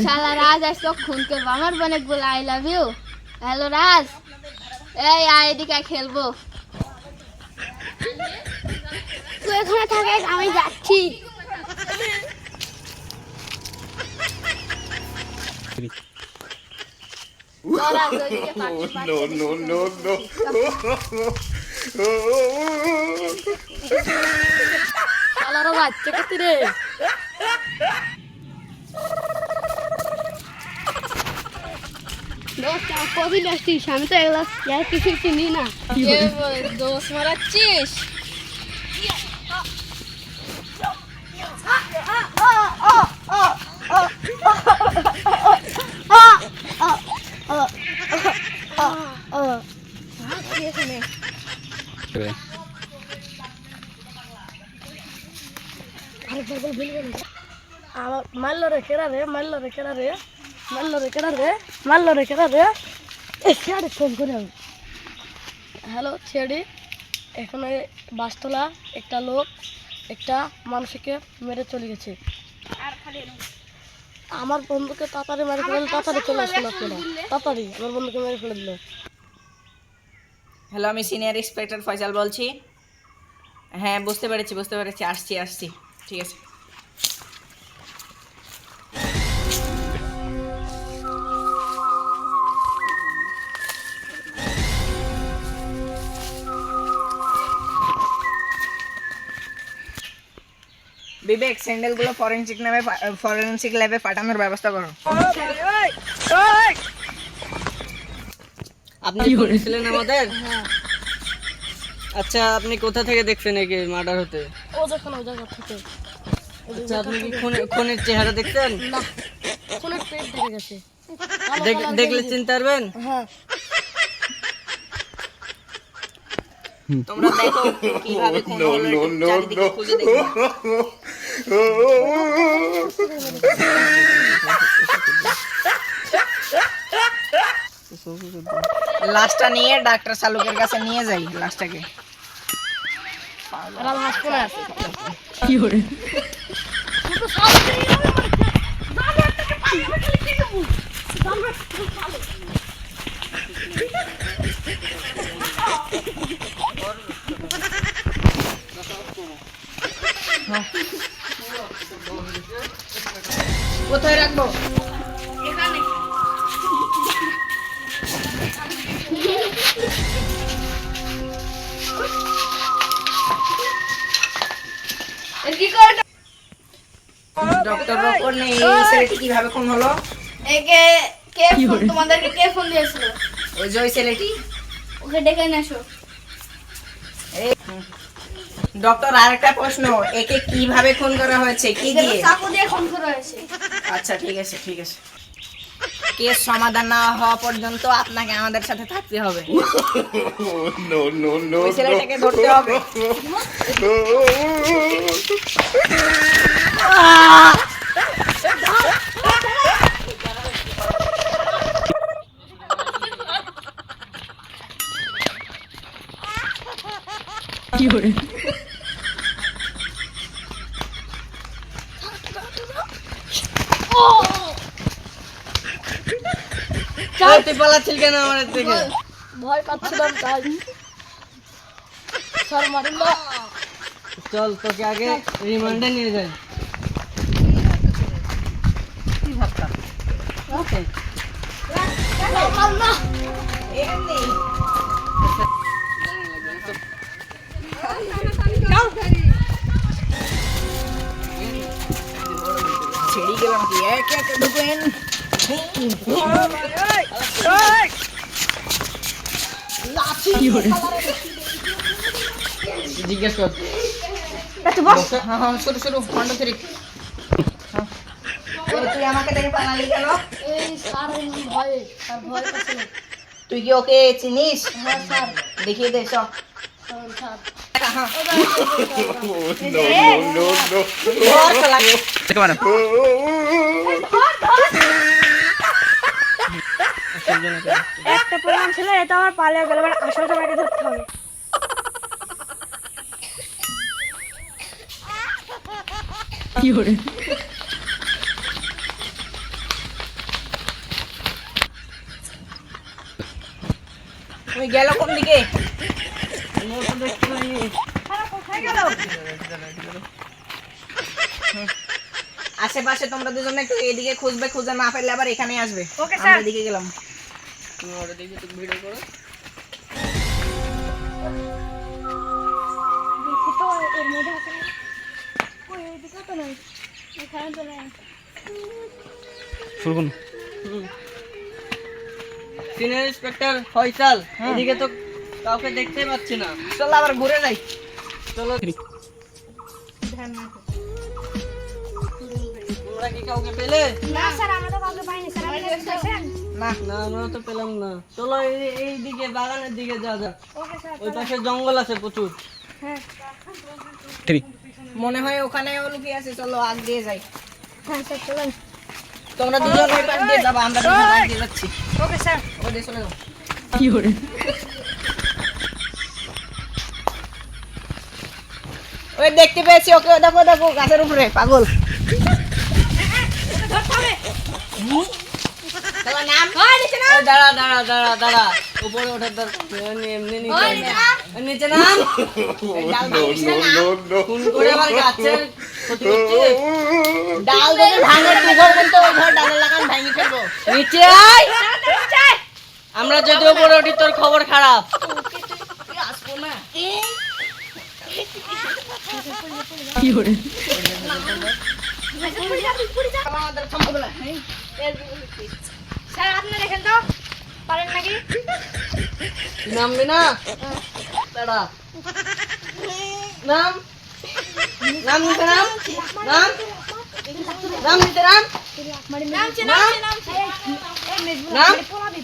শালা রাজ আজকে খুন করবো আমার বোনে বলে আই লাভ ইউ। হ্যালো রাজ, এই আয় এদিকে খেলবো। তুই এখানে থাকে, আমি যাচ্ছি। শালারা বাচ্চা কত রে? কবি আসছিস? আমি তো এগুলো কিছু চিনি না। দোষ মারাচ্ছিস? মারলো রে কেডা রে, মারলো রে কেডা রে, মারলো রে কেডা রে, মারলো রে কেডা রে। ছেড়ে ফোন করে হ্যালো ছেড়ে, এখানে বাসতলা একটা লোক একটা মানুষকে মেরে চলে গেছে। আমার বন্ধুকে তাড়াতাড়ি মেরে ফেলে, তাড়াতাড়ি চলে আসুন আপনারা, তাড়াতাড়ি আমার বন্ধুকে মেরে ফেলে দিল। হ্যালো, আমি সিনিয়র ইন্সপেক্টর ফয়সাল বলছি। হ্যাঁ বুঝতে পেরেছি, আসছি ঠিক আছে। বিবেক, স্যান্ডেলগুলো ফরেনসিক ল্যাবে পাঠানোর ব্যবস্থা করো। আপনি বলেছিলেন আমাদের? আচ্ছা, আপনি কোথা থেকে দেখছেন একে মার্ডার হতে? ও যখন ওই জায়গা থেকে। আচ্ছা, আপনি কি খুনের চেহারা দেখছেন? না, খুনের পেট দেখে গেছে। দেখলে চিনতে পারবেন? হ্যাঁ। তোমরা দেখো কিভাবে খুন হলো, চারিদিকে খুঁজে দেখো। লাশটা নিয়ে ডাক্তার শালুকের কাছে নিয়ে যাই লাশটাকে। কি করে? কোথায় রাখবো? এখানে। কি করে ডক্টর রকর নেই, এই ছেলেটি কিভাবে খুন হলো? একে কে তোমাদেরকে কে ফোন দিয়েছিল? ওই যে ওই ছেলেটি। ওকে ডেকে নিয়ে আসো। ডক্টর, আরেকটা প্রশ্ন, একে কিভাবে খুন করা হয়েছে, কি দিয়ে? চাকু দিয়ে খুন করা হয়েছে। আচ্ছা ঠিক আছে। কেস সমাধান না হওয়া পর্যন্ত আপনাকে আমাদের সাথে থাকতে হবে। ওই ছেলেটাকে ধরতে হবে। কি করে? তুই পালাচ্ছিল কেন আমাদের থেকে? ভয় পাচ্ছিলাম তাই। স্যার মারিল। চল, তোকে আগে রিমান্ডে নিয়ে যাই। কি ভাবতাম? ওকে। এমনি ছেড়ে গেলাম কি এক এক ঢুকেন। জিজ্ঞেস কর। হ্যাঁ শুরু খন্ড থ্রি। তুই আমাকে দেখে পালালি কেন? এই স্যার ভয় পাচ্ছিল। তুই কি ওকে চিনিস? হ্যাঁ স্যার। দেখিয়ে দে সব। স্যার একটা প্রমাণ ছিল, এটা আমার পালিয়ে গেল, এবার আসল সবাইকে ধরতে হবে। ওই গেল কোন দিকে? আশেপাশে তোমরা দুজনে একটু এদিকে খুঁজবে, খুঁজে না পেলে আবার এখানে আসবে। ওকে আমরা এদিকে গেলাম। তুমি ওটা দেখে তো ভিডিও করো। দেখি তো এর মধ্যে আছে না। ওই এদিকে তো নাই, এখানে তো নাই। সিনিয়র ইন্সপেক্টর ফয়সাল, এদিকে তো কাউকে দেখতে পাচ্ছি না। চলো আবার ঘুরে যাই। চলো, তোমরা কি কাউকে পেলে? না স্যার, আমরা তো কাউকে পাইনি স্যার। আপনি দেখছেন? না না, আমরা তো পেলাম না। চলো এই দিকে বাগানের দিকে যাওয়া যাক। Okay sir. ওই পাশে জঙ্গল আছে প্রচুর। হ্যাঁ মনে হয় ওখানে লুকিয়ে আছে, চলো আগ দিয়ে যাই। হ্যাঁ স্যার, চলেন। তোমরা দুজন ওই পাশ দিয়ে যাবা, আমরা দুজন আগ দিয়ে যাচ্ছি। Okay sir. ওই দিয়ে চলে যাও। ওই দেখতে পেয়েছি ওকে, দেখো দেখো গাছের উপরে, পাগল। তোমার নাম? এই দাঁড়া দাঁড়া দাঁড়া দাঁড়া, উপরে ওঠার দরকার নেই, এমনি নিচে নাম। নিচে নাম। এই ডাল ভাঙিস না, নাম। ফোন করে আবার গাছের ক্ষতি করছে। ডাল যদি ভাঙে তুই করবেন তো ওই ঘর ডালের লাগান ভাঙি ফেলবো। নিচে আয়। আমরা যদি উপরে উঠি তোর খবর খারাপ। তুই আসবো না। আমাদের সম্ভব না। স্যার আপনি দেখেন তো, পারেন নাকি? নামবি না? দাঁড়া। নাম নাম নিচে নাম। নাম নাম নিচে নাম। নামছে নাম। নামছে। নাম। পোলাবি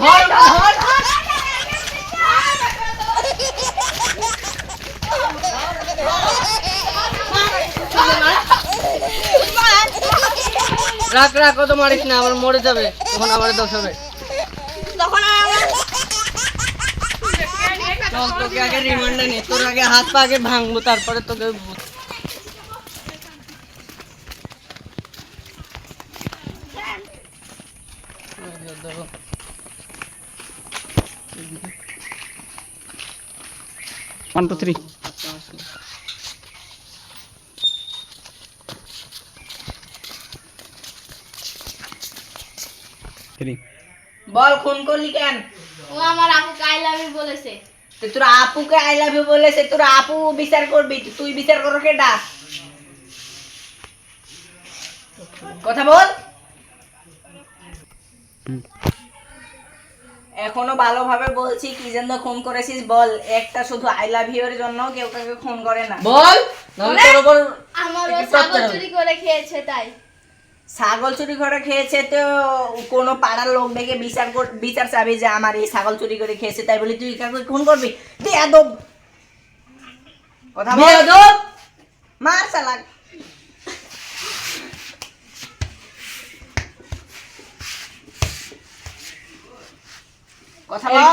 ধর ধর। রাখ রাখ, কত মারিস না, আবার মরে যাবে তখন, আমার দোষ হবে। চল তোকে আগে রিমান্ডে নে, তোর আগে হাত পা আগে ভাঙবো, তারপরে তোকে বল খুন করলি কেন? ও আমার আপুকে আই লাভ ইউ বলেছে। তো তোর আপুকে আই লাভ ইউ বলেছে, তোর আপু বিচার করবি, তুই বিচার করো কে ডাক? কথা বল। এখনো ভালোভাবে বলছি, কি জন্য খুন করেছিস বল। একটা শুধু আই লাভ ইউ এর জন্য কেউ কাউকে খুন করে না। বল, নাহলে তোর উপর আমার একটু ছাগল চুরি করে খেয়েছে তাই। ছাগল চুরি করে খেয়েছে তো কোনো পাড়ার লোক দেখে বিচার চাবি যে আমার এই ছাগল চুরি করে খেয়েছে, তাই বলি তুই কাউকে খুন করবি? বেয়াদব। কথা বল। বেয়াদব। মার চালাক। কথা বল।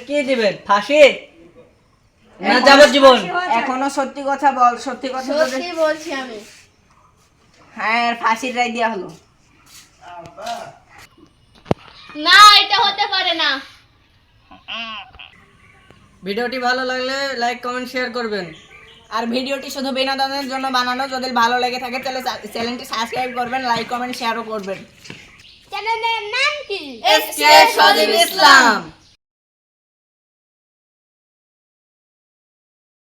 কি দিবেন? ফাঁসি না যাবজ্জীবন? এখনো সত্যি কথা বল, সত্যি কথা বল। সত্যি বলছি আমি। হ্যাঁ, ফাঁসির রায় দেওয়া হলো। না, এটা হতে পারে না। ভিডিওটি ভালো লাগলে লাইক কমেন্ট শেয়ার করবেন। আর ভিডিওটি শুধু বিনোদনের জন্য বানানো, যদি ভালো লেগে থাকে তাহলে চ্যানেলটি সাবস্ক্রাইব করবেন, লাইক কমেন্ট শেয়ারও করবেন। চ্যানেলের নাম কি? এসকে সজীব ইসলাম।